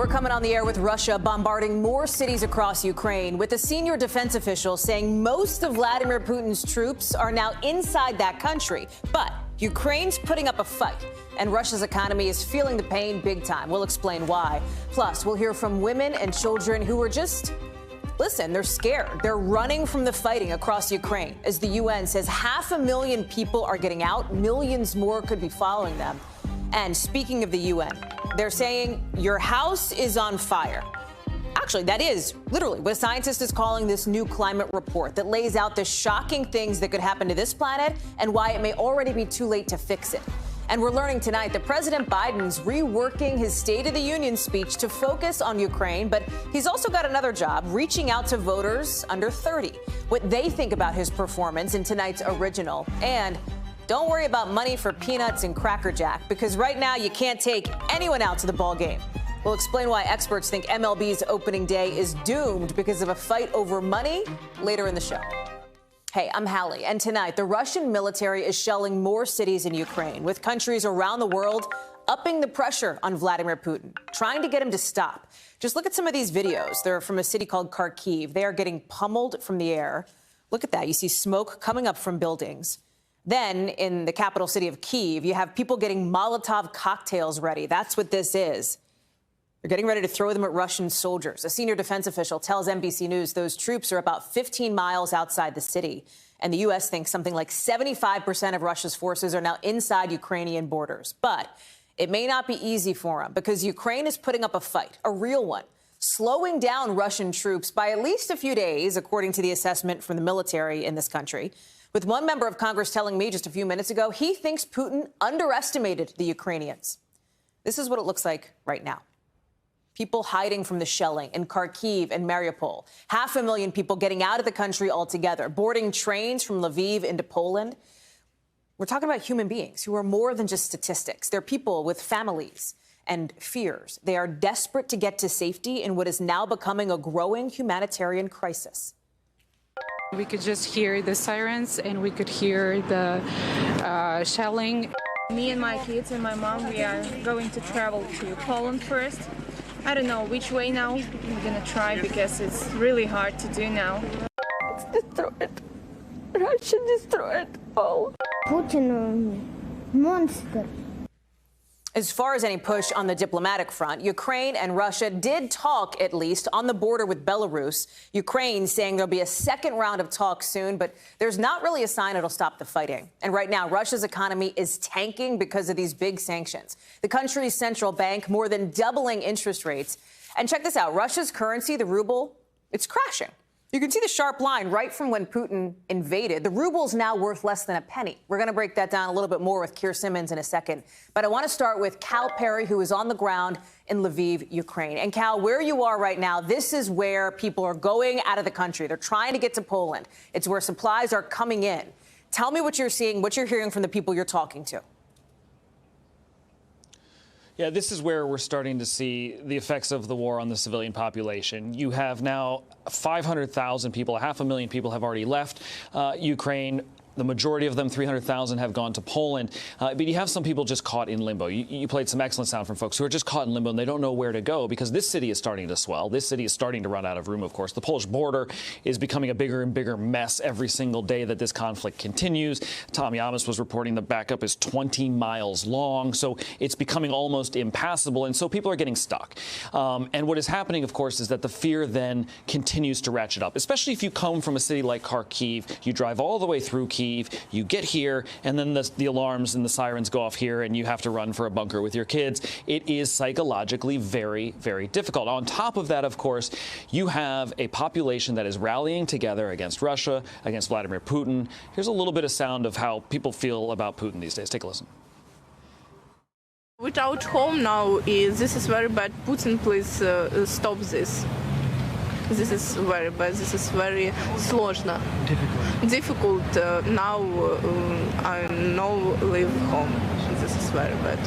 We're coming on the air with Russia bombarding more cities across Ukraine, with a senior defense official saying most of Vladimir Putin's troops are now inside that country. But Ukraine's putting up a fight, and Russia's economy is feeling the pain big time. We'll explain why. Plus, we'll hear from women and children who are just, listen, they're scared. They're running from the fighting across Ukraine, as the UN says 500,000 people are getting out. Millions more could be following them. And speaking of the UN, they're saying your house is on fire. Actually, that is literally what a scientist is calling this new climate report that lays out the shocking things that could happen to this planet and why it may already be too late to fix it. And we're learning tonight that President Biden's reworking his State of the Union speech to focus on Ukraine, but he's also got another job, reaching out to voters under 30, what they think about his performance in tonight's original. And don't worry about money for peanuts and Cracker Jack, because right now you can't take anyone out to the ball game. We'll explain why experts think MLB's opening day is doomed because of a fight over money later in the show. Hey, I'm Hallie, and tonight the Russian military is shelling more cities in Ukraine, with countries around the world upping the pressure on Vladimir Putin, trying to get him to stop. Just look at some of these videos. They're from a city called Kharkiv. They are getting pummeled from the air. Look at that. You see smoke coming up from buildings. Then, in the capital city of Kyiv, you have people getting Molotov cocktails ready. That's what this is. They're getting ready to throw them at Russian soldiers. A senior defense official tells NBC News those troops are about 15 miles outside the city. And the U.S. thinks something like 75% of Russia's forces are now inside Ukrainian borders. But it may not be easy for them, because Ukraine is putting up a fight, a real one, slowing down Russian troops by at least a few days, according to the assessment from the military in this country. With one member of Congress telling me just a few minutes ago he thinks Putin underestimated the Ukrainians. This is what it looks like right now. People hiding from the shelling in Kharkiv and Mariupol. 500,000 people getting out of the country altogether, boarding trains from Lviv into Poland. We're talking about human beings who are more than just statistics. They're people with families and fears. They are desperate to get to safety in what is now becoming a growing humanitarian crisis. We could just hear the sirens, and we could hear the shelling. Me and my kids and my mom, we are going to travel to Poland first. I don't know which way now. We're gonna try because it's really hard to do now. It's destroyed. Russia destroyed all. Putin monster. As far as any push on the diplomatic front, Ukraine and Russia did talk, at least, on the border with Belarus. Ukraine saying there'll be a second round of talks soon, but there's not really a sign it'll stop the fighting. And right now, Russia's economy is tanking because of these big sanctions. The country's central bank more than doubling interest rates. And check this out. Russia's currency, the ruble, it's crashing. You can see the sharp line right from when Putin invaded. The ruble's now worth less than a penny. We're going to break that down a little bit more with Keir Simmons in a second. But I want to start with Cal Perry, who is on the ground in Lviv, Ukraine. And Cal, where you are right now, this is where people are going out of the country. They're trying to get to Poland. It's where supplies are coming in. Tell me what you're seeing, what you're hearing from the people you're talking to. Yeah, this is where we're starting to see the effects of the war on the civilian population. You have now 500,000 people, 500,000 people have already left Ukraine. The majority of them, 300,000, have gone to Poland. But you have some people just caught in limbo. You played some excellent sound from folks who are just caught in limbo, and they don't know where to go because this city is starting to swell. This city is starting to run out of room, of course. The Polish border is becoming a bigger and bigger mess every single day that this conflict continues. Tom Yamas was reporting the backup is 20 miles long, so it's becoming almost impassable, and so people are getting stuck. And what is happening, of course, is that the fear then continues to ratchet up, especially if you come from a city like Kharkiv. You drive all the way through Kyiv. You get here, and then the alarms and the sirens go off here, and you have to run for a bunker with your kids. It is psychologically very, very difficult. On top of that, of course, you have a population that is rallying together against Russia, against Vladimir Putin. Here's a little bit of sound of how people feel about Putin these days. Take a listen. Without home now, this is very bad. Putin, please stop this. This is very bad. This is very сложно. Difficult. Now I no live home. This is very bad.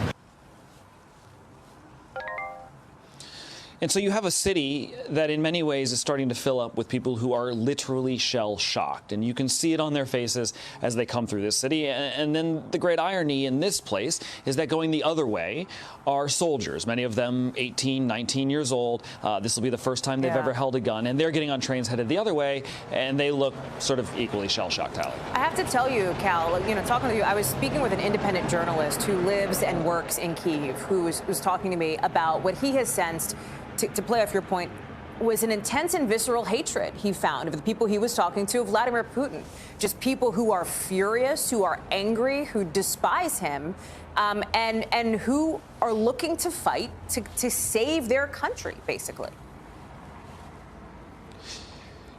And so you have a city that in many ways is starting to fill up with people who are literally shell-shocked. And you can see it on their faces as they come through this city. And then the great irony in this place is that going the other way are soldiers, many of them 18, 19 years old. This will be the first time they've ever held a gun. And they're getting on trains headed the other way, and they look sort of equally shell-shocked, Hallie. I have to tell you, Cal, talking with you, I was speaking with an independent journalist who lives and works in Kyiv, who was talking to me about what he has sensed, to play off your point, was an intense and visceral hatred he found of the people he was talking to, of Vladimir Putin. Just people who are furious, who are angry, who despise him, and who are looking to fight to save their country, basically.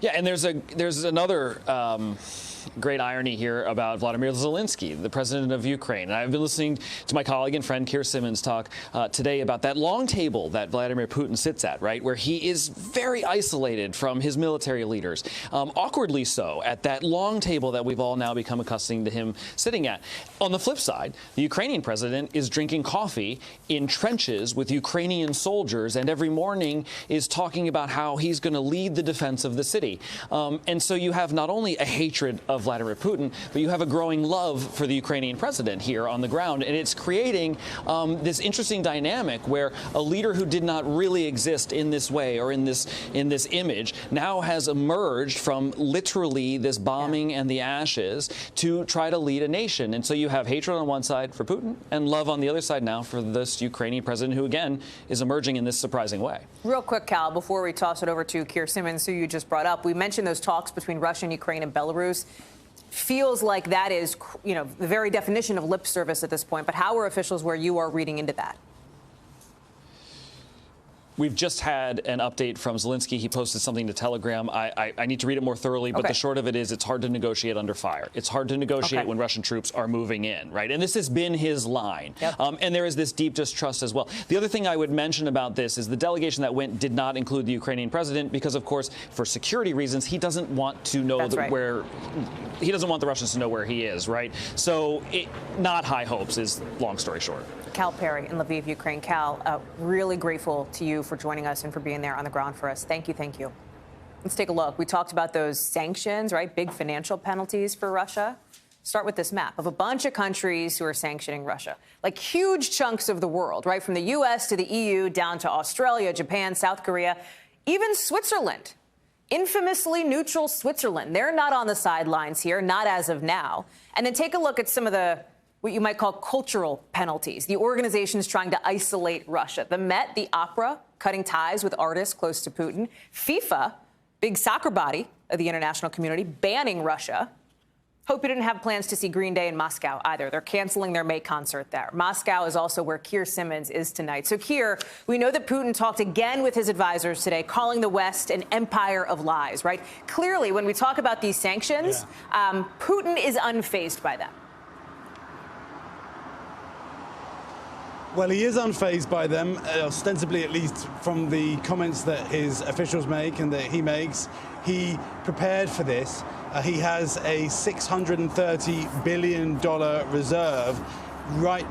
Yeah, and there's another great irony here about Vladimir Zelensky, the president of Ukraine. And I've been listening to my colleague and friend Keir Simmons talk today about that long table that Vladimir Putin sits at, right, where he is very isolated from his military leaders, awkwardly so, at that long table that we've all now become accustomed to him sitting at. On the flip side, the Ukrainian president is drinking coffee in trenches with Ukrainian soldiers, and every morning is talking about how he's going to lead the defense of the city. And so you have not only a hatred of Vladimir Putin, but you have a growing love for the Ukrainian president here on the ground. And it's creating this interesting dynamic where a leader who did not really exist in this way or in this image now has emerged from literally this bombing and the ashes to try to lead a nation. And so you have hatred on one side for Putin and love on the other side now for this Ukrainian president who, again, is emerging in this surprising way. Real quick, Cal, before we toss it over to Keir Simmons, who you just brought up, we mentioned those talks between Russia and Ukraine and Belarus. Feels like that is, the very definition of lip service at this point. But how are officials where you are reading into that? We've just had an update from Zelensky. He posted something to Telegram. I need to read it more thoroughly, but the short of it is it's hard to negotiate under fire. It's hard to negotiate when Russian troops are moving in, right? And this has been his line. And there is this deep distrust as well. The other thing I would mention about this is the delegation that went did not include the Ukrainian president because, of course, for security reasons, he doesn't want to know he doesn't want the Russians to know where he is, right? So not high hopes is long story short. Cal Perry in Lviv, Ukraine. Cal, really grateful to you for joining us and for being there on the ground for us. Thank you. Thank you. Let's take a look. We talked about those sanctions, right? Big financial penalties for Russia. Start with this map of a bunch of countries who are sanctioning Russia, like huge chunks of the world, right? From the U.S. to the EU, down to Australia, Japan, South Korea, even Switzerland. Infamously neutral Switzerland. They're not on the sidelines here, not as of now. And then take a look at some of what you might call cultural penalties. The organizations trying to isolate Russia. The Met, the opera, cutting ties with artists close to Putin. FIFA, big soccer body of the international community, banning Russia. Hope you didn't have plans to see Green Day in Moscow either. They're canceling their May concert there. Moscow is also where Keir Simmons is tonight. So, Keir, we know that Putin talked again with his advisors today, calling the West an empire of lies, right? Clearly, when we talk about these sanctions, Putin is unfazed by them. Well, he is unfazed by them, ostensibly at least from the comments that his officials make and that he makes. He prepared for this. He has a $630 billion reserve right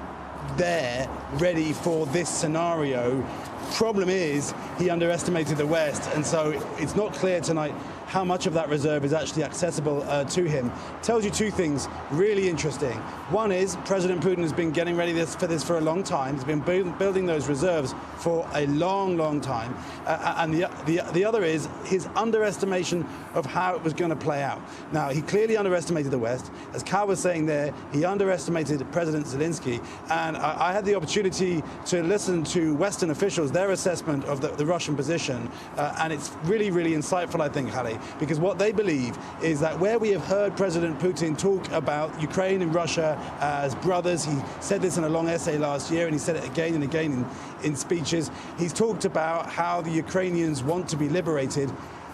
there, ready for this scenario. Problem is, he underestimated the West, and so it's not clear tonight how much of that reserve is actually accessible to him. Tells you two things really interesting. One is President Putin has been getting ready for this for a long time. He's been building those reserves for a long, long time. And the other is his underestimation of how it was going to play out. Now, he clearly underestimated the West. As Cal was saying there, he underestimated President Zelensky. And I had the opportunity to listen to Western officials, their assessment of the Russian position. And it's really, really insightful, I think, Hallie. Because what they believe is that where we have heard President Putin talk about Ukraine and Russia as brothers, he said this in a long essay last year, and he said it again and again in speeches. He's talked about how the Ukrainians want to be liberated.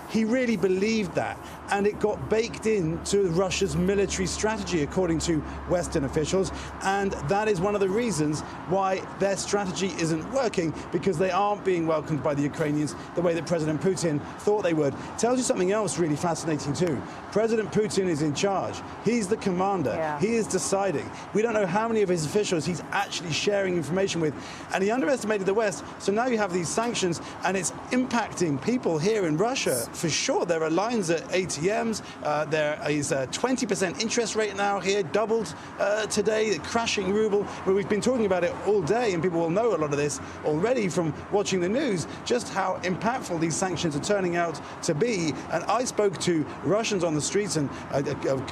He really believed that, and it got baked into Russia's military strategy, according to Western officials, and that is one of the reasons why their strategy isn't working, because they aren't being welcomed by the Ukrainians the way that President Putin thought they would. Tells you something else really fascinating too. President Putin is in charge. He's the commander. Yeah. He is deciding. We don't know how many of his officials he's actually sharing information with, and he underestimated the West. So now you have these sanctions, and it's impacting people here in Russia for sure. There are lines at ATMs. There is a 20% interest rate now here, doubled today, crashing ruble. But we've been talking about it all day, and people will know a lot of this already from watching the news, just how impactful these sanctions are turning out to be. And I spoke to Russians on the streets and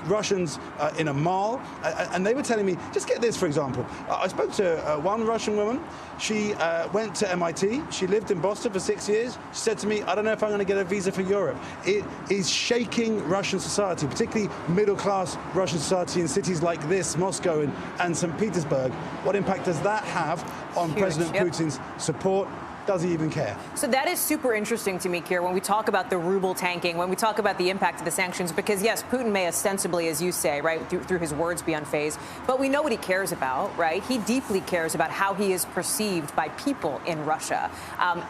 Russians in a mall, and they were telling me, just get this, for example. I spoke to one Russian woman. She went to MIT. She lived in Boston for 6 years. She said to me, I don't know if I'm going to get a visa for Europe. It is shaking Russian society, particularly middle-class Russian society in cities like this, Moscow and St. Petersburg. What impact does that have on President Putin's support? Does he even care? So that is super interesting to me, Keir, when we talk about the ruble tanking, when we talk about the impact of the sanctions, because, yes, Putin may ostensibly, as you say, right, through his words be unfazed, but we know what he cares about, right? He deeply cares about how he is perceived by people in Russia.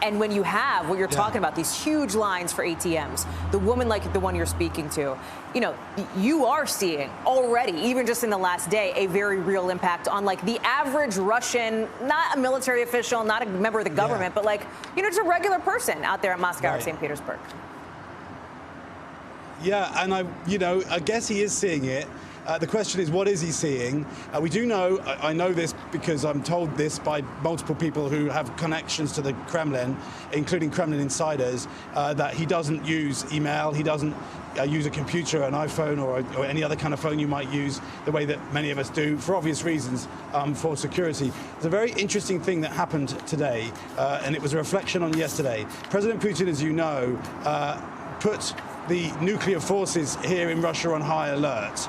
And when you have what you're talking about, these huge lines for ATMs, the woman like the one you're speaking to, you know, you are seeing already, even just in the last day, a very real impact on, like, the average Russian, not a military official, not a member of the government, but, like, you know, just a regular person out there in Moscow or St. Petersburg. Yeah, and I guess he is seeing it. The question is, what is he seeing? We do know, I know this because I'm told this by multiple people who have connections to the Kremlin, including Kremlin insiders, that he doesn't use email, he doesn't use a computer, an iPhone, or any other kind of phone you might use, the way that many of us do, for obvious reasons, for security. There's a very interesting thing that happened today, and it was a reflection on yesterday. President Putin, as you know, put the nuclear forces here in Russia on high alert.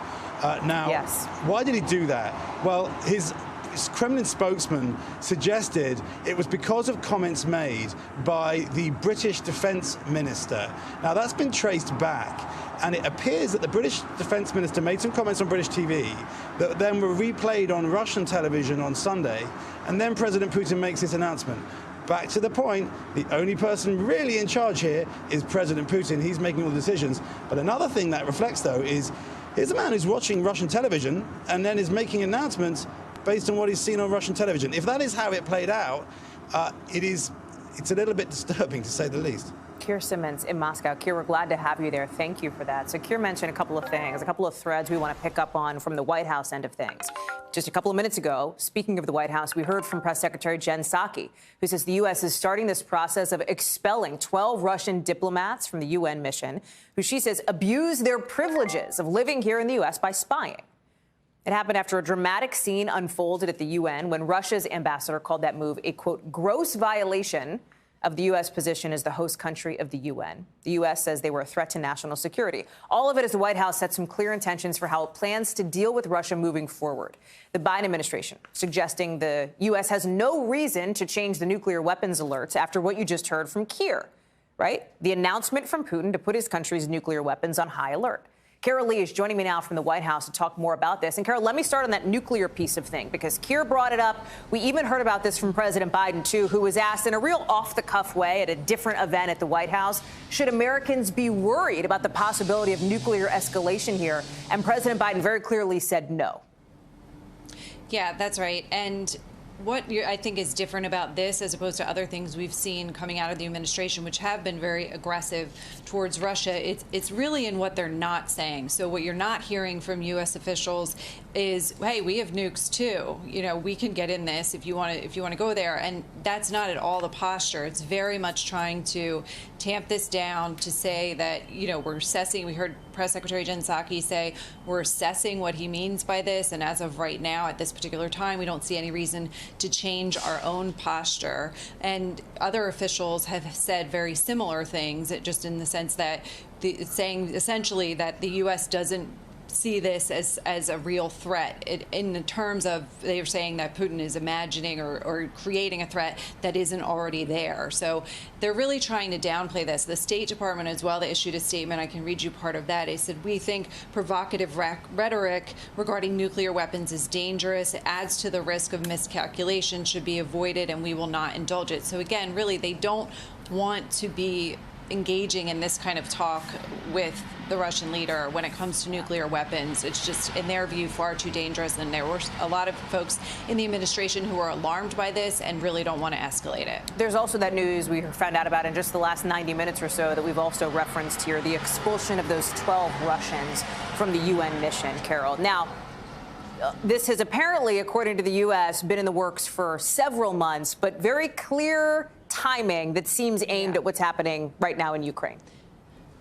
Now, why did he do that? Well, his Kremlin spokesman suggested it was because of comments made by the British Defence Minister. Now, that's been traced back, and it appears that the British Defence Minister made some comments on British TV that then were replayed on Russian television on Sunday, and then President Putin makes this announcement. Back to the point, the only person really in charge here is President Putin. He's making all the decisions. But another thing that reflects, though, is here's a man who's watching Russian television and then is making announcements based on what he's seen on Russian television. If that is how it played out, it's a little bit disturbing, to say the least. Keir Simmons in Moscow. Keir, we're glad to have you there. Thank you for that. So Keir mentioned a couple of things, a couple of threads we want to pick up on from the White House end of things. Just a couple of minutes ago, speaking of the White House, we heard from Press Secretary Jen Psaki, who says the U.S. is starting this process of expelling 12 Russian diplomats from the UN mission, who she says abused their privileges of living here in the U.S. by spying. It happened after a dramatic scene unfolded at the UN when Russia's ambassador called that move a, quote, gross violation of the U.S. position as the host country of the UN. The U.S. says they were a threat to national security. All of it as the White House sets some clear intentions for how it plans to deal with Russia moving forward. The Biden administration suggesting the U.S. has no reason to change the nuclear weapons alerts after what you just heard from Keir, right? The announcement from Putin to put his country's nuclear weapons on high alert. Carol Lee is joining me now from the White House to talk more about this. And Carol, let me start on that nuclear piece of thing, because Keir brought it up. We even heard about this from President Biden, too, who was asked in a real off-the-cuff way at a different event at the White House, should Americans be worried about the possibility of nuclear escalation here? And President Biden very clearly said no. Yeah, that's right. And what I think is different about this, as opposed to other things we've seen coming out of the administration, which have been very aggressive towards Russia, it's really in what they're not saying. So what you're not hearing from U.S. officials is, hey, we have nukes too. You know, we can get in this if you want to go there. And that's not at all the posture. It's very much trying to tamp this down, to say that, you know, we're assessing. We heard Press Secretary Jen Psaki say we're assessing what he means by this. And as of right now, at this particular time, we don't see any reason to change our own posture. And other officials have said very similar things, just in the sense that saying essentially that the U.S. doesn't see this as a real threat in the terms of they are saying that Putin is imagining or creating a threat that isn't already there. So they're really trying to downplay this. The State Department as well, they issued a statement. I can read you part of that. They said, we think provocative rhetoric regarding nuclear weapons is dangerous. It adds to the risk of miscalculation, should be avoided, and we will not indulge it. So again, really, they don't want to be engaging in this kind of talk with the Russian leader when it comes to nuclear weapons. It's just, in their view, far too dangerous. And there were a lot of folks in the administration who are alarmed by this and really don't want to escalate it. There's also that news we found out about in just the last 90 minutes or so that we've also referenced here, the expulsion of those 12 Russians from the UN mission, Carol. Now, this has apparently, according to the U.S., been in the works for several months, but very clear timing that seems aimed at what's happening right now in Ukraine.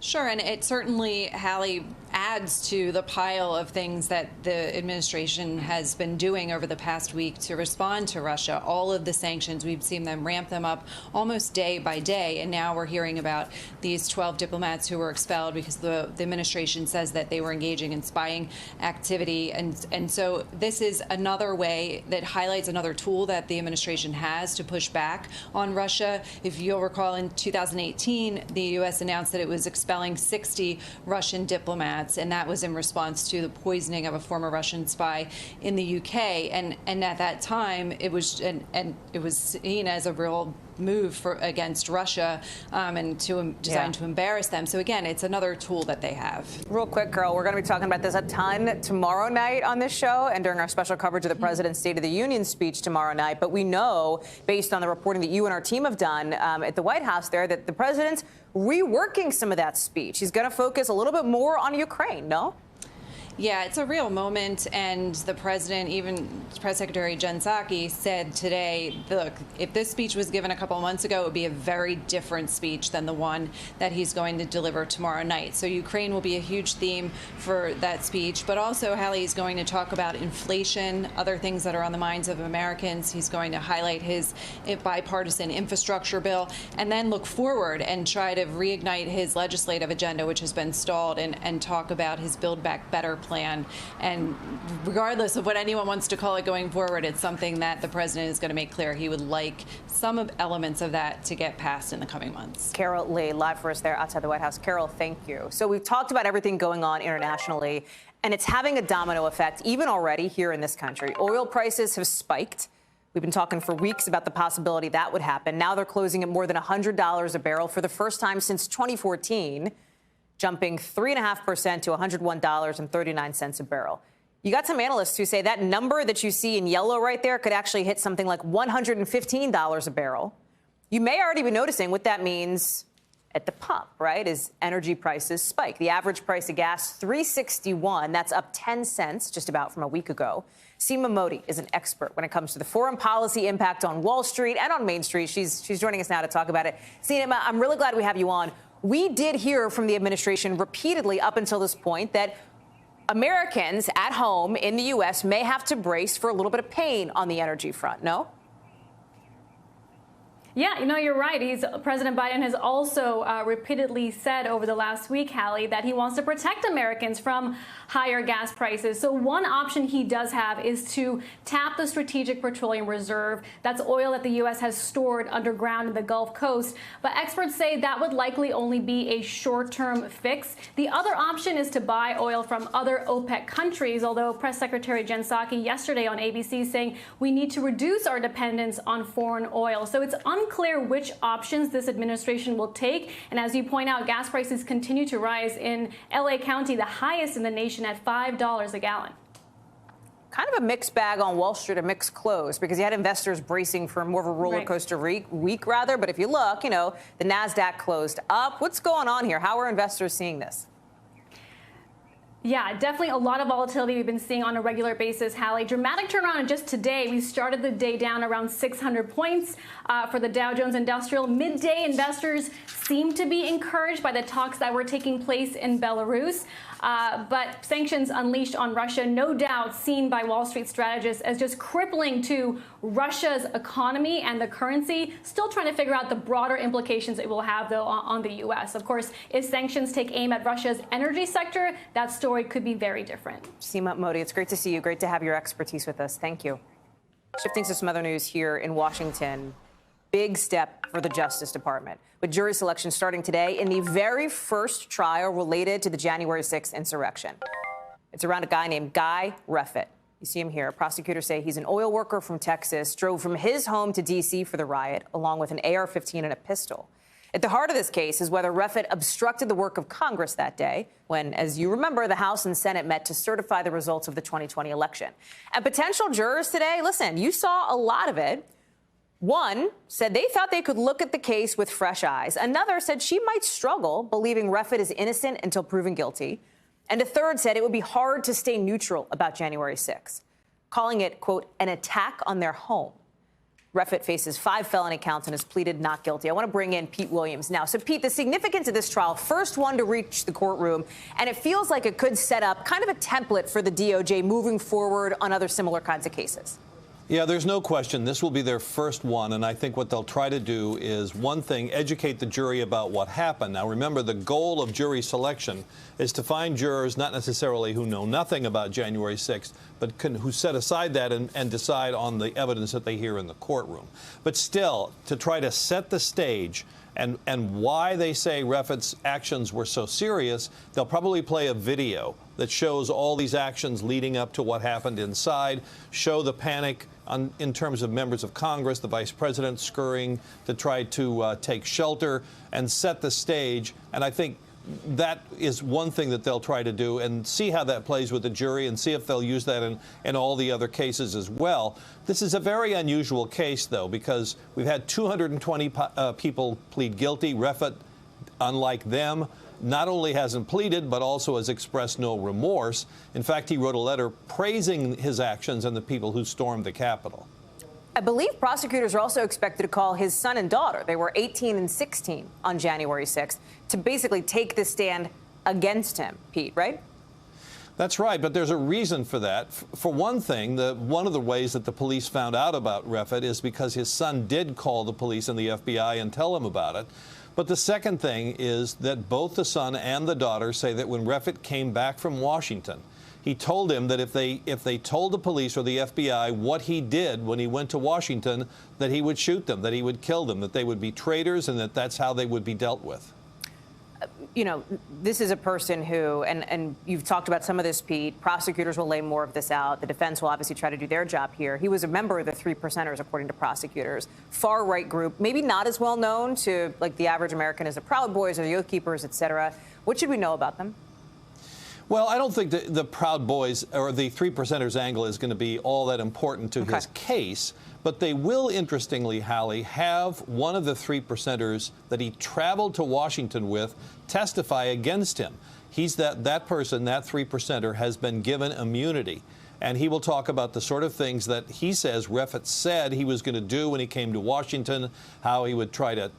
Sure, and it certainly, Hallie, adds to the pile of things that the administration has been doing over the past week to respond to Russia. All of the sanctions, we've seen them ramp them up almost day by day, and now we're hearing about these 12 diplomats who were expelled because the administration says that they were engaging in spying activity. And so this is another way that highlights another tool that the administration has to push back on Russia. If you'll recall, in 2018, the U.S. announced that it was expelling 60 Russian diplomats, and that was in response to the poisoning of a former Russian spy in the UK. And at that time, it was seen as a real move against Russia and designed to embarrass them. So again, it's another tool that they have. Real quick, Carol, we're going to be talking about this a ton tomorrow night on this show and during our special coverage of the President's State of the Union speech tomorrow night. But we know, based on the reporting that you and our team have done at the White House there, that the president's reworking some of that speech. He's going to focus a little bit more on Ukraine, no? Yeah, it's a real moment, and the president, even Press Secretary Jen Psaki, said today, look, if this speech was given a couple of months ago, it would be a very different speech than the one that he's going to deliver tomorrow night. So Ukraine will be a huge theme for that speech, but also Hallie is going to talk about inflation, other things that are on the minds of Americans. He's going to highlight his bipartisan infrastructure bill, and then look forward and try to reignite his legislative agenda, which has been stalled, and talk about his Build Back Better plan. And regardless of what anyone wants to call it going forward, it's something that the president is going to make clear he would like some of elements of that to get passed in the coming months. Carol Lee, live for us there outside the White House. Carol, thank you. So we've talked about everything going on internationally, and it's having a domino effect even already here in this country. Oil prices have spiked. We've been talking for weeks about the possibility that would happen. Now they're closing at more than $100 a barrel for the first time since 2014. Jumping 3.5% to $101.39 a barrel. You got some analysts who say that number that you see in yellow right there could actually hit something like $115 a barrel. You may already be noticing what that means at the pump, right, as energy prices spike. The average price of gas, $3.61. That's up 10 cents just about from a week ago. Seema Modi is an expert when it comes to the foreign policy impact on Wall Street and on Main Street. She's joining us now to talk about it. Seema, I'm really glad we have you on. We did hear from the administration repeatedly up until this point that Americans at home in the U.S. may have to brace for a little bit of pain on the energy front, no? Yeah, you're right. President Biden has also repeatedly said over the last week, Hallie, that he wants to protect Americans from higher gas prices. So one option he does have is to tap the Strategic Petroleum Reserve. That's oil that the U.S. has stored underground in the Gulf Coast. But experts say that would likely only be a short-term fix. The other option is to buy oil from other OPEC countries, although Press Secretary Jen Psaki yesterday on ABC saying we need to reduce our dependence on foreign oil. So it's unclear which options this administration will take. And as you point out, gas prices continue to rise in L.A. County, the highest in the nation at $5 a gallon. Kind of a mixed bag on Wall Street, a mixed close, because you had investors bracing for more of a roller coaster week, rather. But if you look, the NASDAQ closed up. What's going on here? How are investors seeing this? Yeah, definitely a lot of volatility we've been seeing on a regular basis, Hallie. Dramatic turnaround just today. We started the day down around 600 points for the Dow Jones Industrial. Midday investors seem to be encouraged by the talks that were taking place in Belarus. But sanctions unleashed on Russia, no doubt seen by Wall Street strategists as just crippling to Russia's economy and the currency. Still trying to figure out the broader implications it will have, though, on the U.S. Of course, if sanctions take aim at Russia's energy sector, that story could be very different. Seema Modi, it's great to see you. Great to have your expertise with us. Thank you. Shifting to some other news here in Washington. Big step for the Justice Department, with jury selection starting today in the very first trial related to the January 6th insurrection. It's around a guy named Guy Reffitt. You see him here. Prosecutors say he's an oil worker from Texas, drove from his home to D.C. for the riot, along with an AR-15 and a pistol. At the heart of this case is whether Reffitt obstructed the work of Congress that day when, as you remember, the House and Senate met to certify the results of the 2020 election. And potential jurors today, listen, you saw a lot of it. One said they thought they could look at the case with fresh eyes. Another said she might struggle believing Reffitt is innocent until proven guilty. And a third said it would be hard to stay neutral about January 6th, calling it, quote, an attack on their home. Reffitt faces 5 felony counts and has pleaded not guilty. I want to bring in Pete Williams now. So, Pete, the significance of this trial, first one to reach the courtroom, and it feels like it could set up kind of a template for the DOJ moving forward on other similar kinds of cases. Yeah, there's no question. This will be their first one, and I think what they'll try to do is, one thing, educate the jury about what happened. Now, remember, the goal of jury selection is to find jurors not necessarily who know nothing about January 6th, but who set aside that and decide on the evidence that they hear in the courtroom. But still, to try to set the stage and why they say Reffitt's actions were so serious, they'll probably play a video that shows all these actions leading up to what happened inside, show the panic in terms of members of Congress, the vice president scurrying to try to take shelter and set the stage. And I think that is one thing that they'll try to do, and see how that plays with the jury and see if they'll use that in all the other cases as well. This is a very unusual case, though, because we've had 220 people plead guilty. Reffitt, unlike them, not only hasn't pleaded, but also has expressed no remorse. In fact, he wrote a letter praising his actions and the people who stormed the Capitol. I believe prosecutors are also expected to call his son and daughter. They were 18 and 16 on January 6th to basically take the stand against him, Pete, right? That's right, but there's a reason for that. For one thing, one of the ways that the police found out about Reffitt is because his son did call the police and the FBI and tell him about it. But the second thing is that both the son and the daughter say that when Reffitt came back from Washington, he told him that if they told the police or the FBI what he did when he went to Washington, that he would shoot them, that he would kill them, that they would be traitors, and that that's how they would be dealt with. You know, this is a person who, and you've talked about some of this, Pete, prosecutors will lay more of this out. The defense will obviously try to do their job here. He was a member of the 3 Percenters, according to prosecutors. Far-right group, maybe not as well known to, like, the average American as the Proud Boys or the Oath Keepers, et cetera. What should we know about them? Well, I don't think the Proud Boys or the 3 Percenters angle is going to be all that important to his case, but they will, interestingly, Hallie, have one of the 3 Percenters that he traveled to Washington with testify against him. He's that person, that 3 Percenter, has been given immunity. And he will talk about the sort of things that he says Reffitt said he was going to do when he came to Washington, how he would try to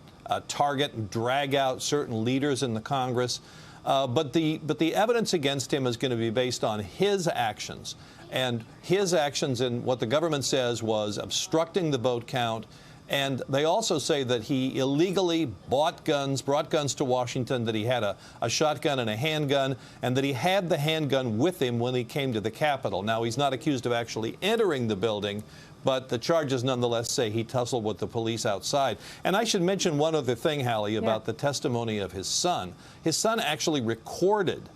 target and drag out certain leaders in the Congress. But the evidence against him is going to be based on his actions. And his actions in what the government says was obstructing the vote count. And they also say that he illegally brought guns to Washington, that he had a shotgun and a handgun, and that he had the handgun with him when he came to the Capitol. Now, he's not accused of actually entering the building, but the charges nonetheless say he tussled with the police outside. And I should mention one other thing, Hallie, about the testimony of his son. His son actually recorded,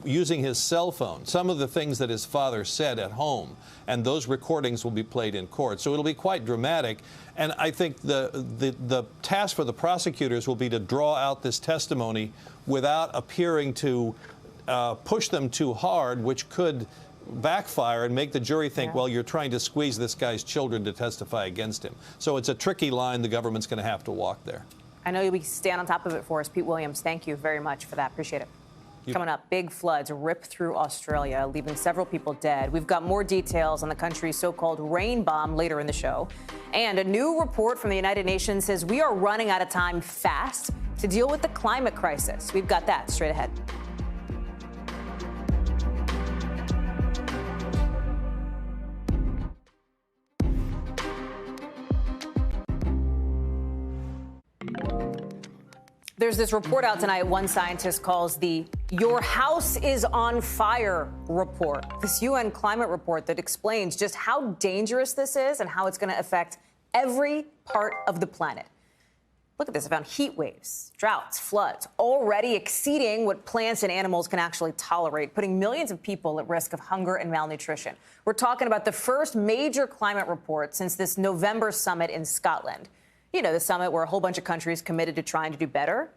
using his cell phone, some of the things that his father said at home, and those recordings will be played in court. So it'll be quite dramatic. And I think the task for the prosecutors will be to draw out this testimony without appearing to push them too hard, which could backfire and make the jury think, well, you're trying to squeeze this guy's children to testify against him. So it's a tricky line the government's going to have to walk there. I know you'll be staying on top of it for us. Pete Williams, thank you very much for that. Appreciate it. Coming up, big floods rip through Australia, leaving several people dead. We've got more details on the country's so-called rain bomb later in the show. And a new report from the United Nations says we are running out of time fast to deal with the climate crisis. We've got that straight ahead. There's this report out tonight one scientist calls the "Your House is on Fire" report. This UN climate report that explains just how dangerous this is and how it's going to affect every part of the planet. Look at this. I found heat waves, droughts, floods, already exceeding what plants and animals can actually tolerate, putting millions of people at risk of hunger and malnutrition. We're talking about the first major climate report since this November summit in Scotland. You know, the summit where a whole bunch of countries committed to trying to do better.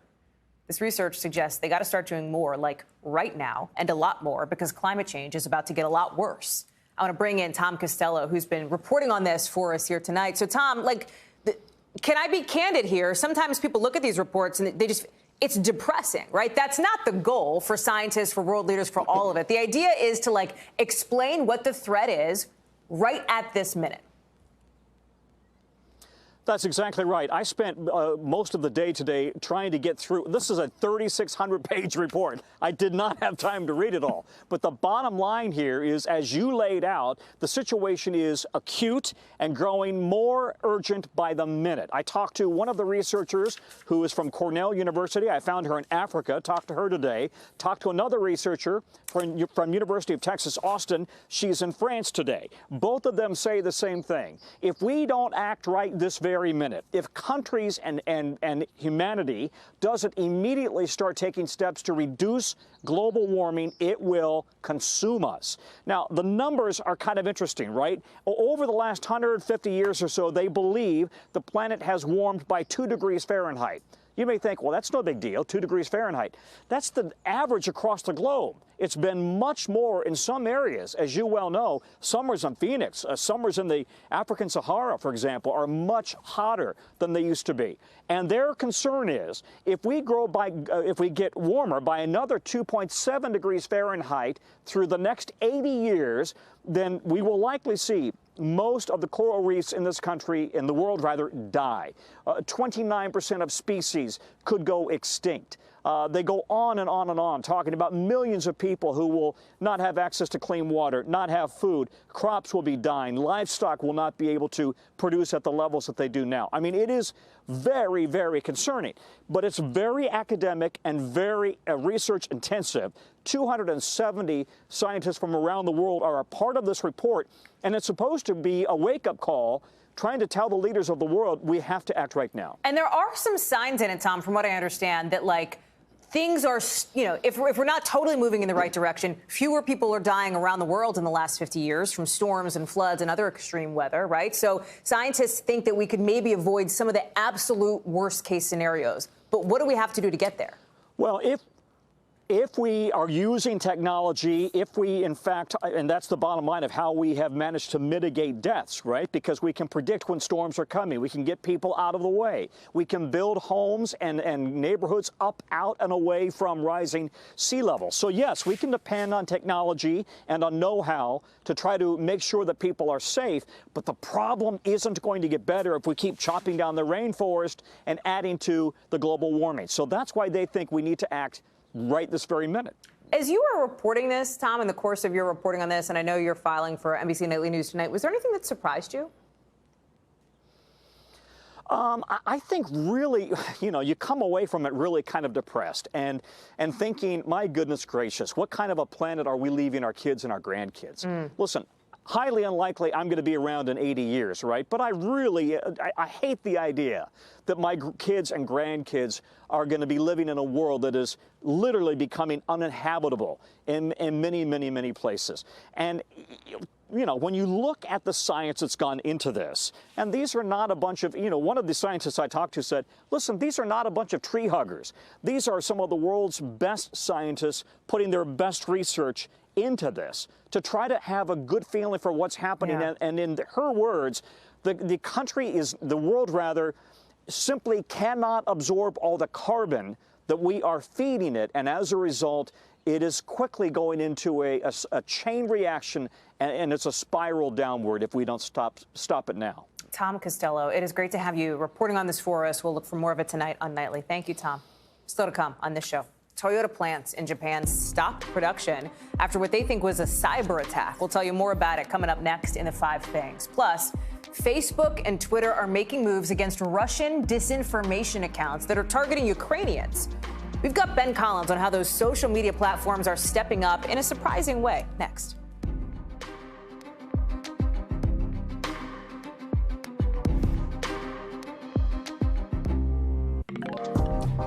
This research suggests they got to start doing more, like right now, and a lot more, because climate change is about to get a lot worse. I want to bring in Tom Costello, who's been reporting on this for us here tonight. So, Tom, can I be candid here? Sometimes people look at these reports and it's depressing, right? That's not the goal for scientists, for world leaders, for all of it. The idea is to, explain what the threat is right at this minute. That's exactly right. I spent most of the day today trying to get through. This is a 3,600-page report. I did not have time to read it all. But the bottom line here is, as you laid out, the situation is acute and growing more urgent by the minute. I talked to one of the researchers who is from Cornell University. I found her in Africa, talked to her today. Talked to another researcher from University of Texas, Austin. She's in France today. Both of them say the same thing. If we don't act right this very minute, if countries and humanity doesn't immediately start taking steps to reduce global warming, it will consume us. Now, the numbers are kind of interesting, right? Over the last 150 years or so, they believe the planet has warmed by 2 degrees Fahrenheit. You may think, well, that's no big deal, 2 degrees Fahrenheit. That's the average across the globe. It's been much more in some areas, as you well know. Summers in Phoenix, summers in the African Sahara, for example, are much hotter than they used to be. And their concern is, if we get warmer by another 2.7 degrees Fahrenheit through the next 80 years, then we will likely see most of the coral reefs in this country, in the world rather, die. 29% of species could go extinct. They go on and on and on, talking about millions of people who will not have access to clean water, not have food. Crops will be dying. Livestock will not be able to produce at the levels that they do now. I mean, it is very, very concerning. But it's very academic and very research intensive. 270 scientists from around the world are a part of this report, and it's supposed to be a wake-up call trying to tell the leaders of the world we have to act right now. And there are some signs in it, Tom, from what I understand, that things are, if we're not totally moving in the right direction, fewer people are dying around the world in the last 50 years from storms and floods and other extreme weather, right? So scientists think that we could maybe avoid some of the absolute worst case scenarios. But what do we have to do to get there? Well, if we are using technology, if we, in fact, and that's the bottom line of how we have managed to mitigate deaths, right? Because we can predict when storms are coming. We can get people out of the way. We can build homes and neighborhoods up, out, and away from rising sea levels. So, yes, we can depend on technology and on know-how to try to make sure that people are safe. But the problem isn't going to get better if we keep chopping down the rainforest and adding to the global warming. So that's why they think we need to act right this very minute. As you were reporting this, Tom, in the course of your reporting on this, and I know you're filing for NBC Nightly News tonight, was there anything that surprised you? I think really, you come away from it really kind of depressed and thinking, my goodness gracious, what kind of a planet are we leaving our kids and our grandkids? Listen, highly unlikely I'm going to be around in 80 years, right? But I hate the idea that my kids and grandkids are going to be living in a world that is literally becoming uninhabitable in many, many, many places. And when you look at the science that's gone into this, and these are not a bunch of, one of the scientists I talked to said, listen, these are not a bunch of tree huggers. These are some of the world's best scientists putting their best research into this to try to have a good feeling for what's happening. Yeah. And in her words, the world rather, simply cannot absorb all the carbon that we are feeding it. And as a result, it is quickly going into a chain reaction, and it's a spiral downward if we don't stop it now. Tom Costello, it is great to have you reporting on this for us. We'll look for more of it tonight on Nightly. Thank you, Tom. Still to come on this show. Toyota plants in Japan stopped production after what they think was a cyber attack. We'll tell you more about it coming up next in the 5 Things. Plus, Facebook and Twitter are making moves against Russian disinformation accounts that are targeting Ukrainians. We've got Ben Collins on how those social media platforms are stepping up in a surprising way. Next.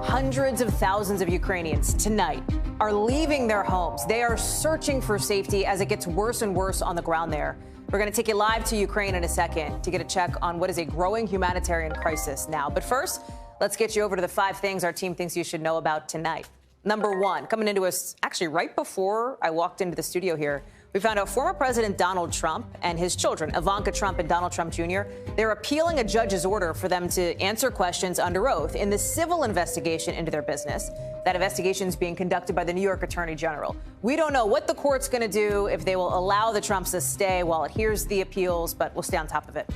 Hundreds of thousands of Ukrainians tonight are leaving their homes. They are searching for safety as it gets worse and worse on the ground there. We're going to take you live to Ukraine in a second to get a check on what is a growing humanitarian crisis now. But first, let's get you over to the 5 things our team thinks you should know about tonight. Number 1, coming into us actually right before I walked into the studio here, we found out former President Donald Trump and his children, Ivanka Trump and Donald Trump Jr., they're appealing a judge's order for them to answer questions under oath in the civil investigation into their business. That investigation is being conducted by the New York Attorney General. We don't know what the court's going to do, if they will allow the Trumps to stay while it hears the appeals, but we'll stay on top of it.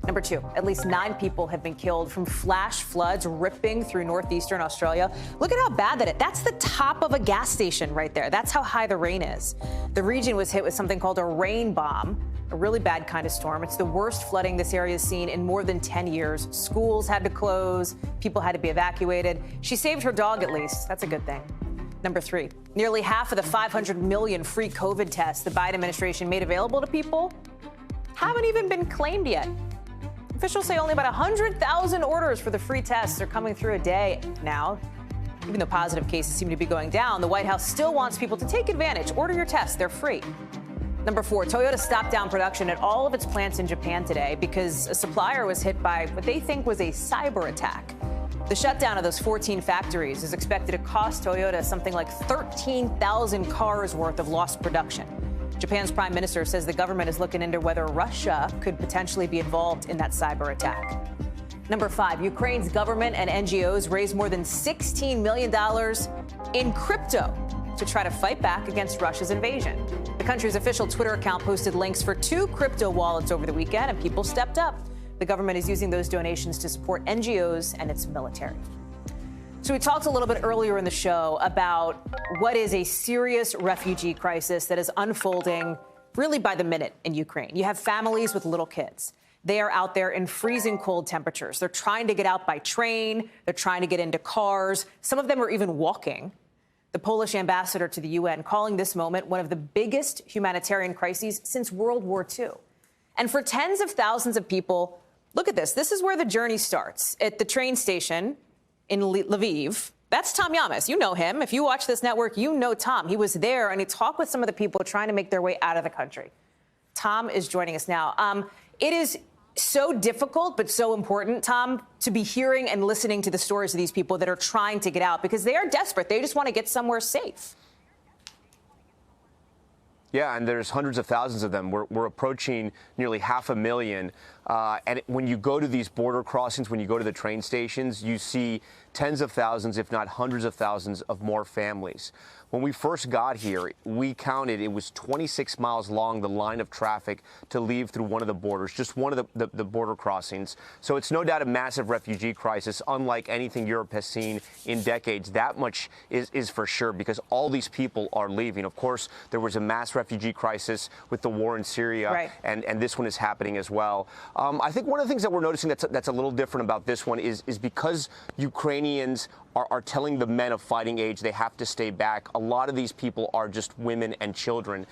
Number 2, at least 9 people have been killed from flash floods ripping through northeastern Australia. Look at how bad that is. That's the top of a gas station right there. That's how high the rain is. The region was hit with something called a rain bomb, a really bad kind of storm. It's the worst flooding this area has seen in more than 10 years. Schools had to close. People had to be evacuated. She saved her dog, at least. That's a good thing. Number 3, nearly half of the 500 million free COVID tests the Biden administration made available to people haven't even been claimed yet. Officials say only about 100,000 orders for the free tests are coming through a day now. Even though positive cases seem to be going down, the White House still wants people to take advantage. Order your tests. They're free. Number 4, Toyota stopped down production at all of its plants in Japan today because a supplier was hit by what they think was a cyber attack. The shutdown of those 14 factories is expected to cost Toyota something like 13,000 cars worth of lost production. Japan's prime minister says the government is looking into whether Russia could potentially be involved in that cyber attack. Number 5, Ukraine's government and NGOs raised more than $16 million in crypto to try to fight back against Russia's invasion. The country's official Twitter account posted links for 2 crypto wallets over the weekend, and people stepped up. The government is using those donations to support NGOs and its military. So we talked a little bit earlier in the show about what is a serious refugee crisis that is unfolding really by the minute in Ukraine. You have families with little kids. They are out there in freezing cold temperatures. They're trying to get out by train. They're trying to get into cars. Some of them are even walking. The Polish ambassador to the UN calling this moment one of the biggest humanitarian crises since World War II. And for tens of thousands of people, look at this. This is where the journey starts, at the train station in Lviv. That's Tom Yamas. You know him. If you watch this network, you know Tom. He was there, and he talked with some of the people trying to make their way out of the country. Tom is joining us now. It is so difficult, but so important, Tom, to be hearing and listening to the stories of these people that are trying to get out because they are desperate. They just want to get somewhere safe. Yeah, and there's hundreds of thousands of them. We're approaching nearly 500,000. And when you go to these border crossings, when you go to the train stations, you see tens of thousands, if not hundreds of thousands of more families. When we first got here, we counted it was 26 miles long, the line of traffic to leave through one of the borders, just one of the border crossings. So it's no doubt a massive refugee crisis, unlike anything Europe has seen in decades. That much is for sure, because all these people are leaving. Of course, there was a mass refugee crisis with the war in Syria, right, and this one is happening as well. I think one of the things that we're noticing that's a little different about this one is because Ukrainians are telling the men of fighting age they have to stay back. A lot of these people are just women and children.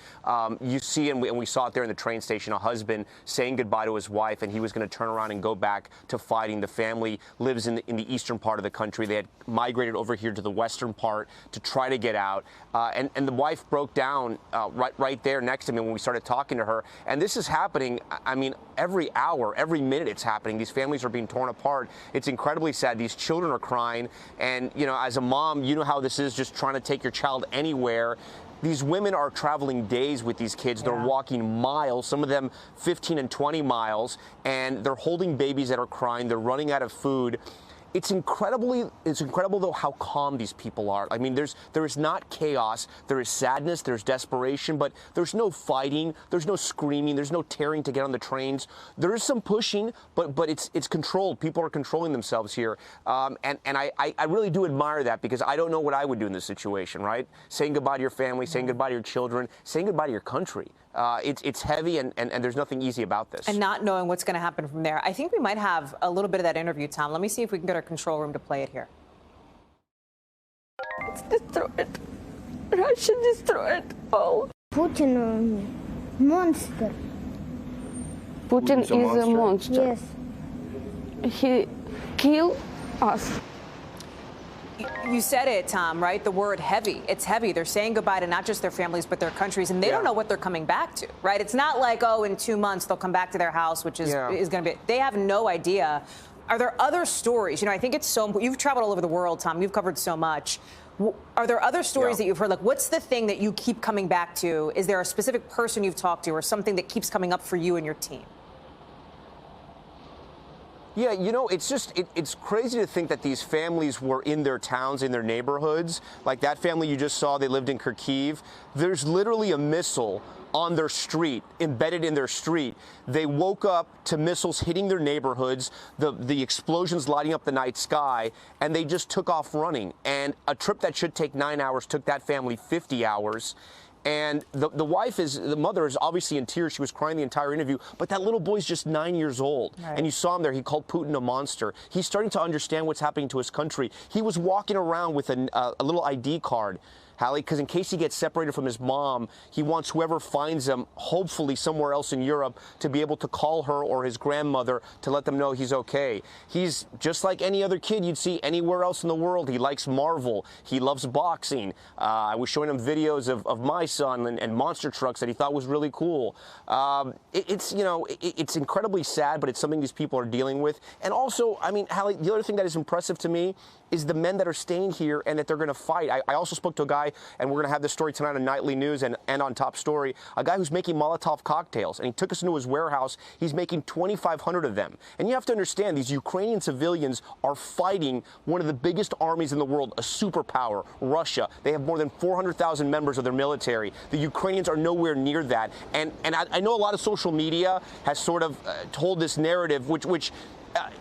You see, and we saw it there in the train station, a husband saying goodbye to his wife, and he was going to turn around and go back to fighting. The family lives in the eastern part of the country. They had migrated over here to the western part to try to get out. And the wife broke down right there next to me when we started talking to her. And this is happening, I mean, every hour, every minute it's happening. These families are being torn apart. It's incredibly sad. These children are crying. And, you know, as a mom, you know how this is, just trying to take your child anywhere. These women are traveling days with these kids. They're walking miles, some of them 15 and 20 miles, and they're holding babies that are crying. They're running out of food. It's incredible, though, how calm these people are. I mean, there is not chaos. There is sadness. There's desperation. But there's no fighting. There's no screaming. There's no tearing to get on the trains. There is some pushing, but it's controlled. People are controlling themselves here. And I really do admire that, because I don't know what I would do in this situation, right? Saying goodbye to your family, saying goodbye to your children, saying goodbye to your country. It's heavy, and there's nothing easy about this. And not knowing what's going to happen from there. I think we might have a little bit of that interview, Tom. Let me see if we can get our control room to play it here. It's destroyed. Russia destroyed all. Putin monster. Putin is a monster. Yes. He killed us. You said it, Tom, right? The word heavy. It's heavy. They're saying goodbye to not just their families, but their countries, and they don't know what they're coming back to, right? It's not like, oh, in 2 months they'll come back to their house, which is going to be, they have no idea. Are there other stories? You know, I think it's so important. You've traveled all over the world, Tom. You've covered so much. Are there other stories that you've heard? Like, what's the thing that you keep coming back to? Is there a specific person you've talked to or something that keeps coming up for you and your team? Yeah, you know, it's just, it's crazy to think that these families were in their towns, in their neighborhoods. Like that family you just saw, they lived in Kharkiv. There's literally a missile on their street, embedded in their street. They woke up to missiles hitting their neighborhoods, the explosions lighting up the night sky, and they just took off running. And a trip that should take 9 hours took that family 50 hours. And the mother is obviously in tears. She was crying the entire interview. But that little boy's just 9 years old. Right. And you saw him there. He called Putin a monster. He's starting to understand what's happening to his country. He was walking around with a little ID card, Hallie, because in case he gets separated from his mom, he wants whoever finds him, hopefully somewhere else in Europe, to be able to call her or his grandmother to let them know he's okay. He's just like any other kid you'd see anywhere else in the world. He likes Marvel. He loves boxing. I was showing him videos of my son and monster trucks that he thought was really cool. It's incredibly sad, but it's something these people are dealing with. And also, I mean, Hallie, the other thing that is impressive to me is the men that are staying here and that they're going to fight. I also spoke to a guy, and we're going to have this story tonight on Nightly News and on Top Story, a guy who's making Molotov cocktails, and he took us into his warehouse. He's making 2,500 of them. And you have to understand, these Ukrainian civilians are fighting one of the biggest armies in the world, a superpower, Russia. They have more than 400,000 members of their military. The Ukrainians are nowhere near that. And I know a lot of social media has sort of told this narrative, which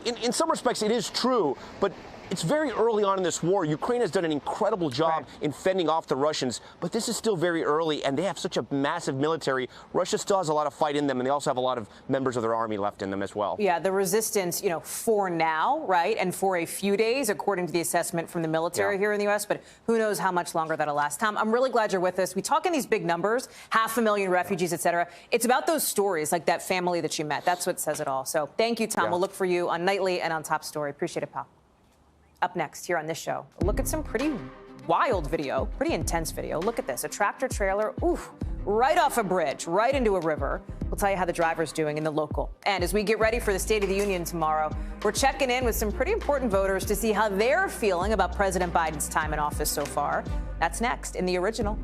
in some respects it is true, but it's very early on in this war. Ukraine has done an incredible job in fending off the Russians, but this is still very early, and they have such a massive military. Russia still has a lot of fight in them, and they also have a lot of members of their army left in them as well. Yeah, the resistance, you know, for now, right, and for a few days, according to the assessment from the military here in the U.S., but who knows how much longer that'll last. Tom, I'm really glad you're with us. We talk in these big numbers, 500,000 refugees, et cetera. It's about those stories, like that family that you met. That's what says it all. So thank you, Tom. We'll look for you on Nightly and on Top Story. Appreciate it, pal. Up next here on this show, look at some pretty wild video, pretty intense video. Look at this, a tractor trailer, right off a bridge, right into a river. We'll tell you how the driver's doing in the local. And as we get ready for the State of the Union tomorrow, we're checking in with some pretty important voters to see how they're feeling about President Biden's time in office so far. That's next in The Original.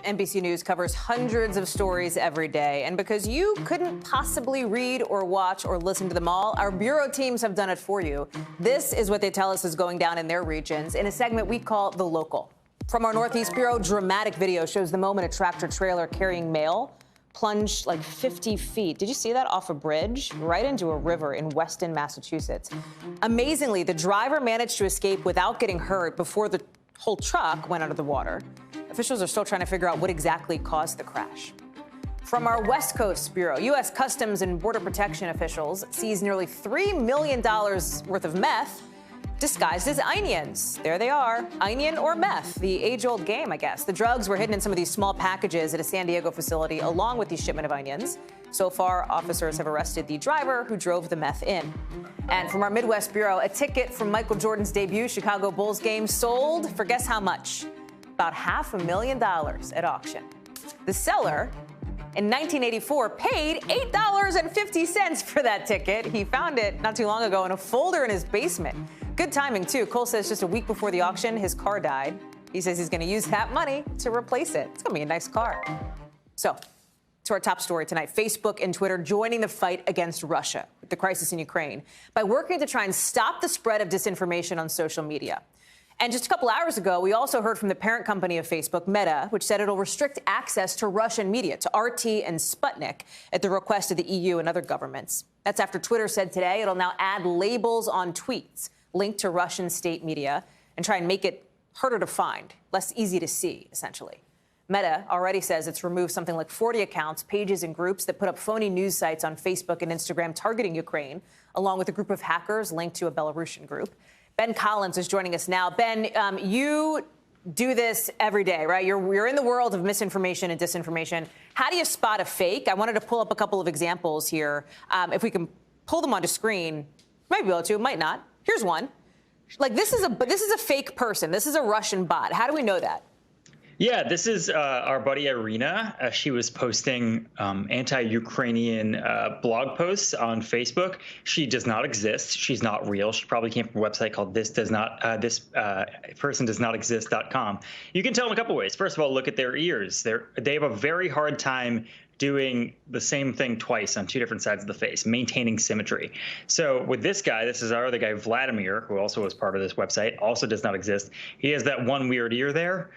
NBC News covers hundreds of stories every day. And because you couldn't possibly read or watch or listen to them all, our bureau teams have done it for you. This is what they tell us is going down in their regions in a segment we call The Local. From our Northeast Bureau, dramatic video shows the moment a tractor trailer carrying mail plunged like 50 feet. Did you see that? Off a bridge right into a river in Weston, Massachusetts. Amazingly, the driver managed to escape without getting hurt before the whole truck went under the water. Officials are still trying to figure out what exactly caused the crash. From our West Coast Bureau, U.S. Customs and Border Protection officials seized nearly $3 million worth of meth disguised as onions. There they are, onion or meth, the age-old game, I guess. The drugs were hidden in some of these small packages at a San Diego facility along with the shipment of onions. So far, officers have arrested the driver who drove the meth in. And from our Midwest Bureau, a ticket from Michael Jordan's debut Chicago Bulls game sold for guess how much? About $500,000 at auction. The seller in 1984 paid $8.50 for that ticket. He found it not too long ago in a folder in his basement. Good timing, too. Cole says just a week before the auction, his car died. He says he's going to use that money to replace it. It's going to be a nice car. So, to our top story tonight, Facebook and Twitter joining the fight against Russia, the crisis in Ukraine, by working to try and stop the spread of disinformation on social media. And just a couple hours ago, we also heard from the parent company of Facebook, Meta, which said it'll restrict access to Russian media, to RT and Sputnik, at the request of the EU and other governments. That's after Twitter said today it'll now add labels on tweets linked to Russian state media and try and make it harder to find, less easy to see, essentially. Meta already says it's removed something like 40 accounts, pages, and groups that put up phony news sites on Facebook and Instagram targeting Ukraine, along with a group of hackers linked to a Belarusian group. Ben Collins is joining us now. Ben, you do this every day, right? You're in the world of misinformation and disinformation. How do you spot a fake? I wanted to pull up a couple of examples here. If we can pull them onto screen, might be able to, might not. Here's one. Like, this is a fake person. This is a Russian bot. How do we know that? Yeah, this is our buddy Irina. She was posting anti-Ukrainian blog posts on Facebook. She does not exist. She's not real. She probably came from a website called thispersondoesnotexist.com. You can tell in a couple ways. First of all, look at their ears. They have a very hard time doing the same thing twice on two different sides of the face, maintaining symmetry. So with this guy, this is our other guy, Vladimir, who also was part of this website, also does not exist. He has that one weird ear there.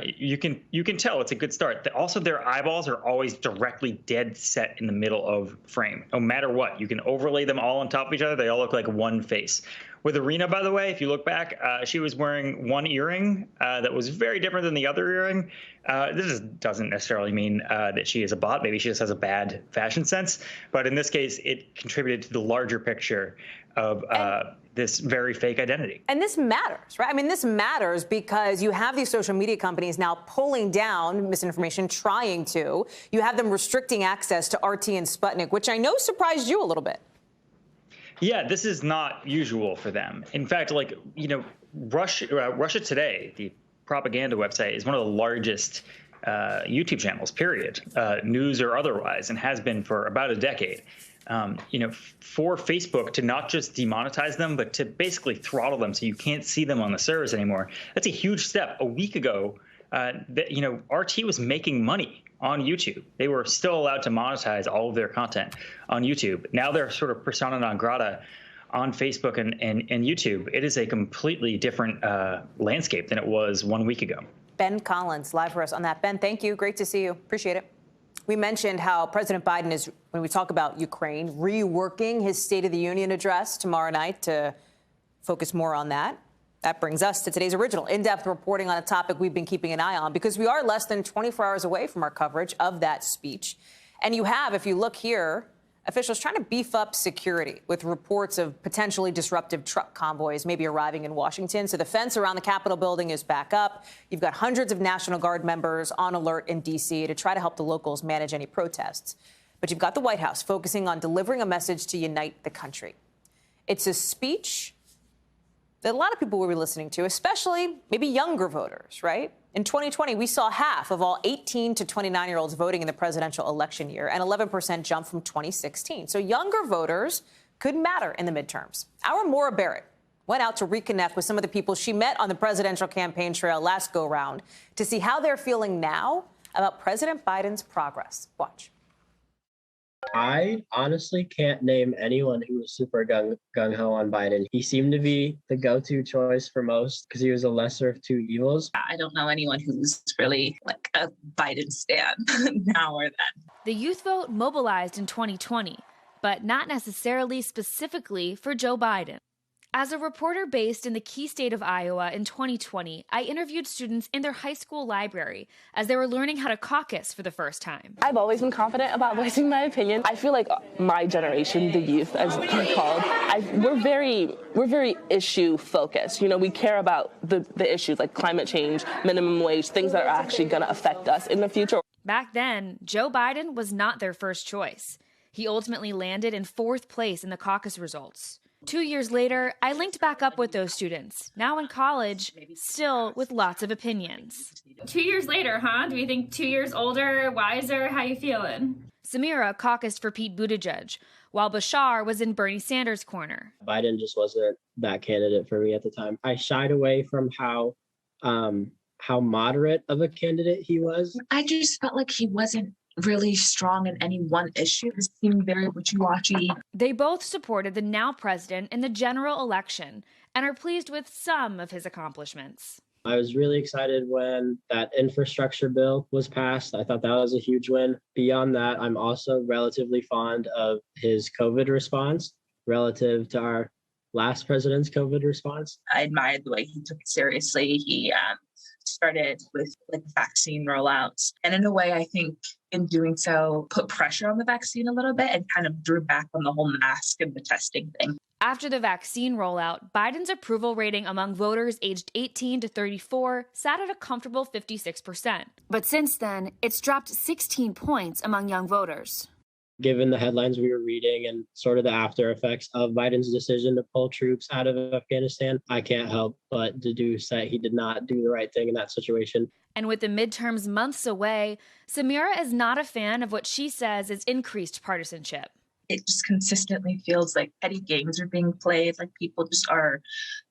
You can tell it's a good start. Also, their eyeballs are always directly dead set in the middle of frame, no matter what. You can overlay them all on top of each other. They all look like one face. With Irina, by the way, if you look back, she was wearing one earring that was very different than the other earring. This doesn't necessarily mean that she is a bot. Maybe she just has a bad fashion sense. But in this case, it contributed to the larger picture of this very fake identity. And this matters, right? I mean, this matters because you have these social media companies now pulling down misinformation, trying to. You have them restricting access to RT and Sputnik, which I know surprised you a little bit. Yeah, this is not usual for them. In fact, like, you know, Russia Today, the propaganda website, is one of the largest YouTube channels, period, news or otherwise, and has been for about a decade. You know, for Facebook to not just demonetize them, but to basically throttle them so you can't see them on the service anymore, that's a huge step. A week ago, you know, RT was making money on YouTube. They were still allowed to monetize all of their content on YouTube. Now they're sort of persona non grata on Facebook and YouTube. It is a completely different landscape than it was 1 week ago. Ben Collins, live for us on that. Ben, thank you. Great to see you. Appreciate it. We mentioned how President Biden is, when we talk about Ukraine, reworking his State of the Union address tomorrow night to focus more on that. That brings us to today's original in-depth reporting on a topic we've been keeping an eye on because we are less than 24 hours away from our coverage of that speech. And you have, if you look here, officials trying to beef up security with reports of potentially disruptive truck convoys maybe arriving in Washington. So the fence around the Capitol building is back up. You've got hundreds of National Guard members on alert in D.C. to try to help the locals manage any protests. But you've got the White House focusing on delivering a message to unite the country. It's a speech that a lot of people will be listening to, especially maybe younger voters, right? In 2020, we saw half of all 18 to 29-year-olds voting in the presidential election year, an 11% jump from 2016. So younger voters could matter in the midterms. Our Maura Barrett went out to reconnect with some of the people she met on the presidential campaign trail last go-round to see how they're feeling now about President Biden's progress. Watch. I honestly can't name anyone who was super gung-ho on Biden. He seemed to be the go-to choice for most because he was a lesser of two evils. I don't know anyone who's really like a Biden stan now or then. The youth vote mobilized in 2020, but not necessarily specifically for Joe Biden. As a reporter based in the key state of Iowa in 2020, I interviewed students in their high school library as they were learning how to caucus for the first time. I've always been confident about voicing my opinion. I feel like my generation, the youth, as we're called, we're very issue focused. You know, we care about the issues like climate change, minimum wage, things that are actually going to affect us in the future. Back then, Joe Biden was not their first choice. He ultimately landed in 4th place in the caucus results. 2 years later, I linked back up with those students, now in college, still with lots of opinions. 2 years later, huh? Do you think 2 years older, wiser? How you feeling? Samira caucused for Pete Buttigieg, while Bashar was in Bernie Sanders' corner. Biden just wasn't that candidate for me at the time. I shied away from how moderate of a candidate he was. I just felt like he wasn't really strong in any one issue. It seemed very wishy-washy. They both supported the now president in the general election and are pleased with some of his accomplishments. I was really excited when that infrastructure bill was passed. I thought that was a huge win. Beyond that, I'm also relatively fond of his COVID response relative to our last president's COVID response. I admired the way he took it seriously. He started with vaccine rollouts. And in a way, I think in doing so, put pressure on the vaccine a little bit and kind of drew back on the whole mask and the testing thing. After the vaccine rollout, Biden's approval rating among voters aged 18 to 34 sat at a comfortable 56%. But since then, it's dropped 16 points among young voters. Given the headlines we were reading and sort of the after effects of Biden's decision to pull troops out of Afghanistan, I can't help but deduce that he did not do the right thing in that situation. And with the midterms months away, Samira is not a fan of what she says is increased partisanship. It just consistently feels like petty games are being played, like people just are,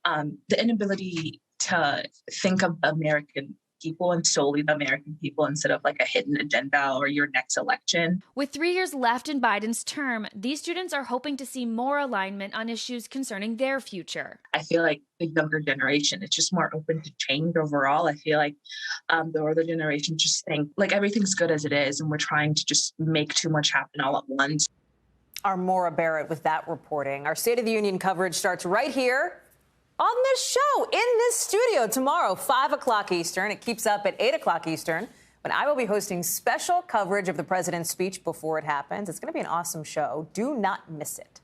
the inability to think of the American people and solely the American people instead of like a hidden agenda or your next election. With 3 years left in Biden's term, these students are hoping to see more alignment on issues concerning their future. I feel like the younger generation is just more open to change overall. I feel like the older generation just think like everything's good as it is and we're trying to just make too much happen all at once. Our Maura Barrett with that reporting. Our State of the Union coverage starts right here on this show, in this studio tomorrow, 5 o'clock Eastern. It keeps up at 8 o'clock Eastern when I will be hosting special coverage of the president's speech before it happens. It's going to be an awesome show. Do not miss it.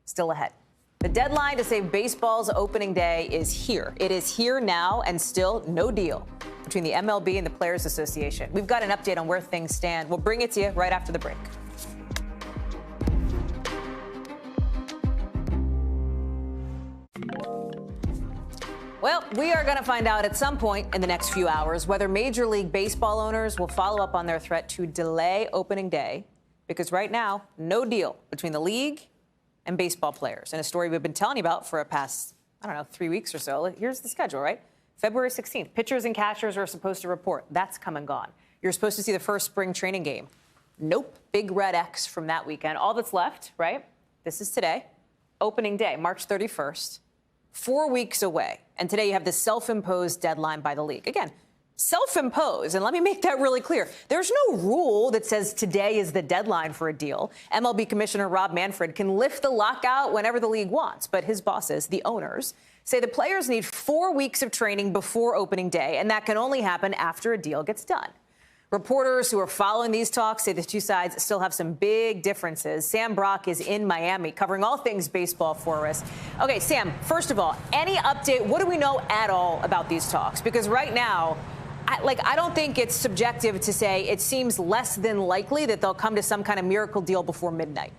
Still ahead. The deadline to save baseball's opening day is here. It is here now, and still no deal between the MLB and the Players Association. We've got an update on where things stand. We'll bring it to you right after the break. Well, we are going to find out at some point in the next few hours whether Major League Baseball owners will follow up on their threat to delay opening day, because right now, no deal between the league and baseball players. And a story we've been telling you about for a past, 3 weeks or so. Here's the schedule, right? February 16th, pitchers and catchers are supposed to report. That's come and gone. You're supposed to see the first spring training game. Nope. Big red X from that weekend. All that's left, right? This is today. Opening day, March 31st. 4 weeks away. And today you have this self-imposed deadline by the league. Again, self-imposed. And let me make that really clear. There's no rule that says today is the deadline for a deal. MLB Commissioner Rob Manfred can lift the lockout whenever the league wants. But his bosses, the owners, say the players need 4 weeks of training before opening day. And that can only happen after a deal gets done. Reporters who are following these talks say the two sides still have some big differences. Sam Brock is in Miami covering all things baseball for us. Okay, Sam, first of all, any update? What do we know at all about these talks? Because right now, I don't think it's subjective to say it seems less than likely that they'll come to some kind of miracle deal before midnight.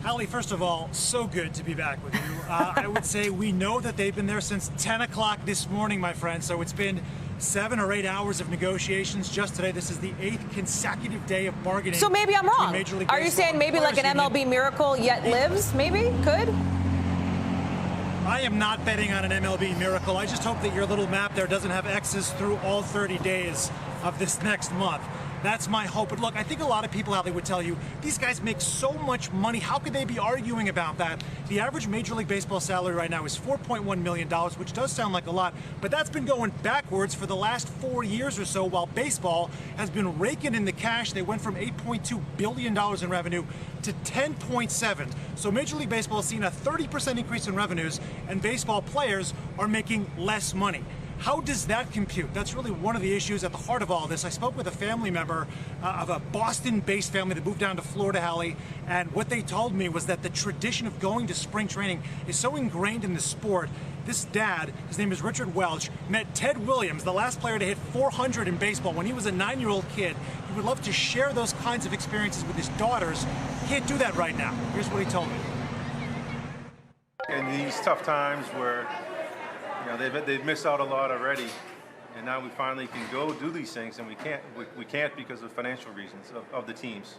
Hallie, first of all, so good to be back with you. I would say we know that they've been there since 10 o'clock this morning, my friend. So it's been 7 or 8 hours of negotiations just today. This is the 8th consecutive day of bargaining. So maybe I'm wrong. Are you saying maybe like an MLB miracle yet lives? Maybe? Could? I am not betting on an MLB miracle. I just hope that your little map there doesn't have X's through all 30 days of this next month. That's my hope. But look, I think a lot of people out there would tell you, these guys make so much money. How could they be arguing about that? The average Major League Baseball salary right now is $4.1 million, which does sound like a lot, but that's been going backwards for the last 4 years or so, while baseball has been raking in the cash. They went from $8.2 billion in revenue to $10.7. So Major League Baseball has seen a 30% increase in revenues, and baseball players are making less money. How does that compute? That's really one of the issues at the heart of all this. I spoke with a family member of a Boston-based family that moved down to Florida, Hallie, and what they told me was that the tradition of going to spring training is so ingrained in the sport. This dad, his name is Richard Welch, met Ted Williams, the last player to hit 400 in baseball when he was a 9-year-old kid. He would love to share those kinds of experiences with his daughters. Can't do that right now. Here's what he told me. In these tough times where they've missed out a lot already, and now we finally can go do these things, and we can't because of financial reasons of the teams.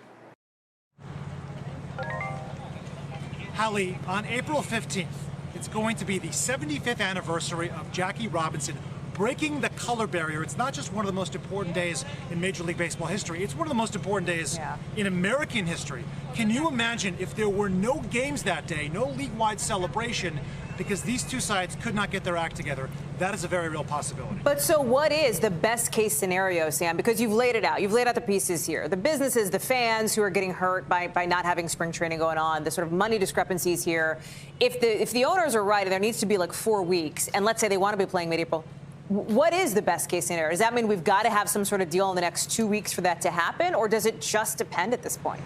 Hallie, on April 15th, it's going to be the 75th anniversary of Jackie Robinson breaking the color barrier. It's not just one of the most important days in Major League Baseball history. It's one of the most important days in American history. Can you imagine if there were no games that day, no league-wide celebration, because these two sides could not get their act together? That is a very real possibility. But so what is the best case scenario, Sam? Because you've laid it out. You've laid out the pieces here. The businesses, the fans who are getting hurt by not having spring training going on, the sort of money discrepancies here. If the owners are right and there needs to be like 4 weeks, and let's say they want to be playing mid-April, what is the best case scenario? Does that mean we've got to have some sort of deal in the next 2 weeks for that to happen, or does it just depend at this point?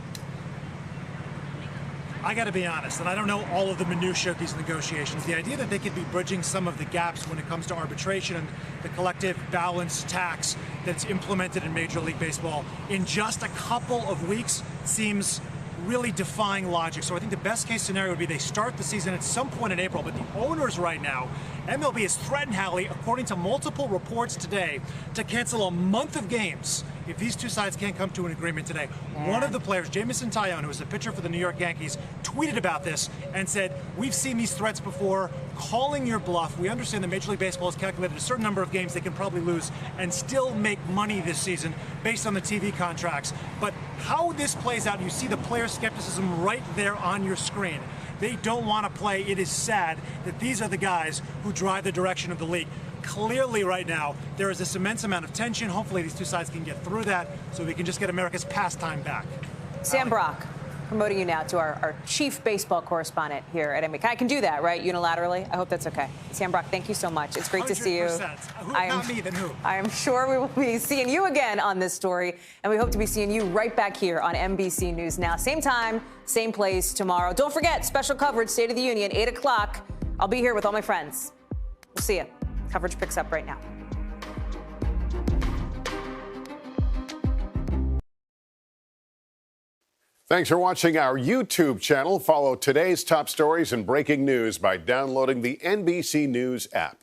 I got to be honest, and I don't know all of the minutiae of these negotiations. The idea that they could be bridging some of the gaps when it comes to arbitration and the collective balance tax that's implemented in Major League Baseball in just a couple of weeks seems really defying logic. So I think the best case scenario would be they start the season at some point in April, but the owners right now, MLB has threatened, Hallie, according to multiple reports today, to cancel a month of games if these two sides can't come to an agreement today. One of the players, Jamison Tyone, who was a pitcher for the New York Yankees, tweeted about this and said, "We've seen these threats before, calling your bluff. We understand that Major League Baseball has calculated a certain number of games they can probably lose and still make money this season based on the TV contracts." But how this plays out, you see the player skepticism right there on your screen. They don't want to play. It is sad that these are the guys who drive the direction of the league. Clearly right now, there is this immense amount of tension. Hopefully these two sides can get through that so we can just get America's pastime back. Sam Brock, promoting you now to our chief baseball correspondent here at NBC. I can do that, right, unilaterally? I hope that's okay. Sam Brock, thank you so much. It's great to see you. Not me, then who? I am sure we will be seeing you again on this story, and we hope to be seeing you right back here on NBC News Now. Same time, same place tomorrow. Don't forget, special coverage, State of the Union, 8 o'clock. I'll be here with all my friends. We'll see you. Coverage picks up right now. Thanks for watching our YouTube channel. Follow today's top stories and breaking news by downloading the NBC News app.